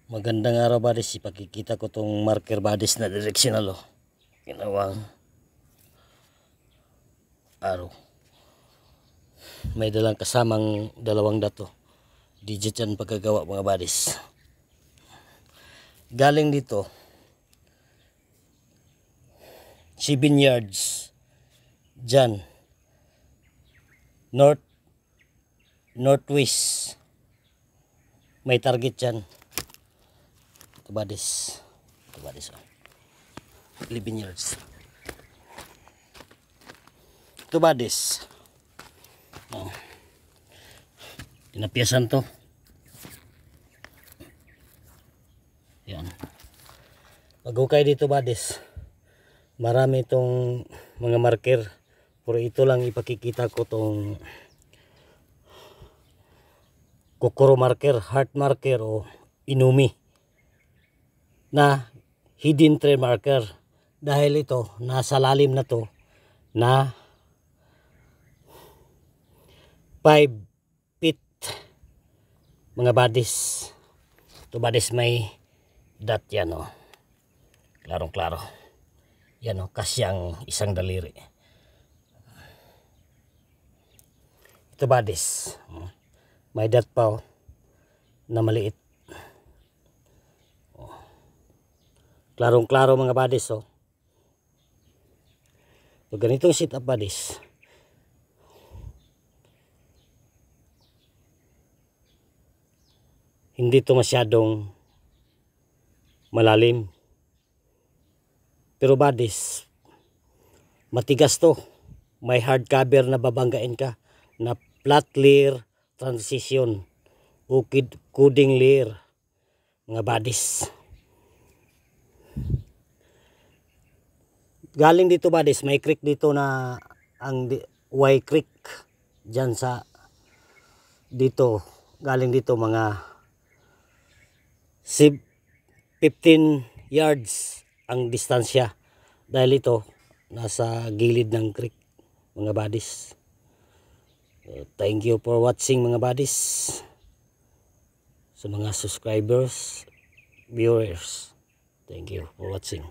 Magandang araw buddies, ipakikita ko tong marker buddies na directional ginawang araw. May dalang kasamang dalawang dato. Digit yan pagkagawa mga buddies. Galing dito 7 yards dyan northwest. May target dyan. Ito buddies 11 yards. Ito buddies, pinapiyasan to. Yan, maghukay dito buddies, marami itong mga marker, pero ito lang ipakikita ko tong kokoro marker, heart marker o inumi na hidden tree marker, dahil ito nasa lalim na to na 5 feet mga buddies. Ito buddies may dot yan klarong klaro yan kasyang isang daliri. Ito buddies may dot pa na maliit. Klarong klaro mga buddies. So ganitong sit up buddies, hindi to masyadong malalim, pero buddies matigas to. May hard cover na babanggain ka na flat layer transition o coding layer mga buddies. Galing dito buddies, may creek dito na ang Y creek dyan sa dito. Galing dito mga 15 yards ang distansya, dahil ito nasa gilid ng creek mga buddies. Thank you for watching mga buddies, sa mga subscribers, viewers. Thank you for watching.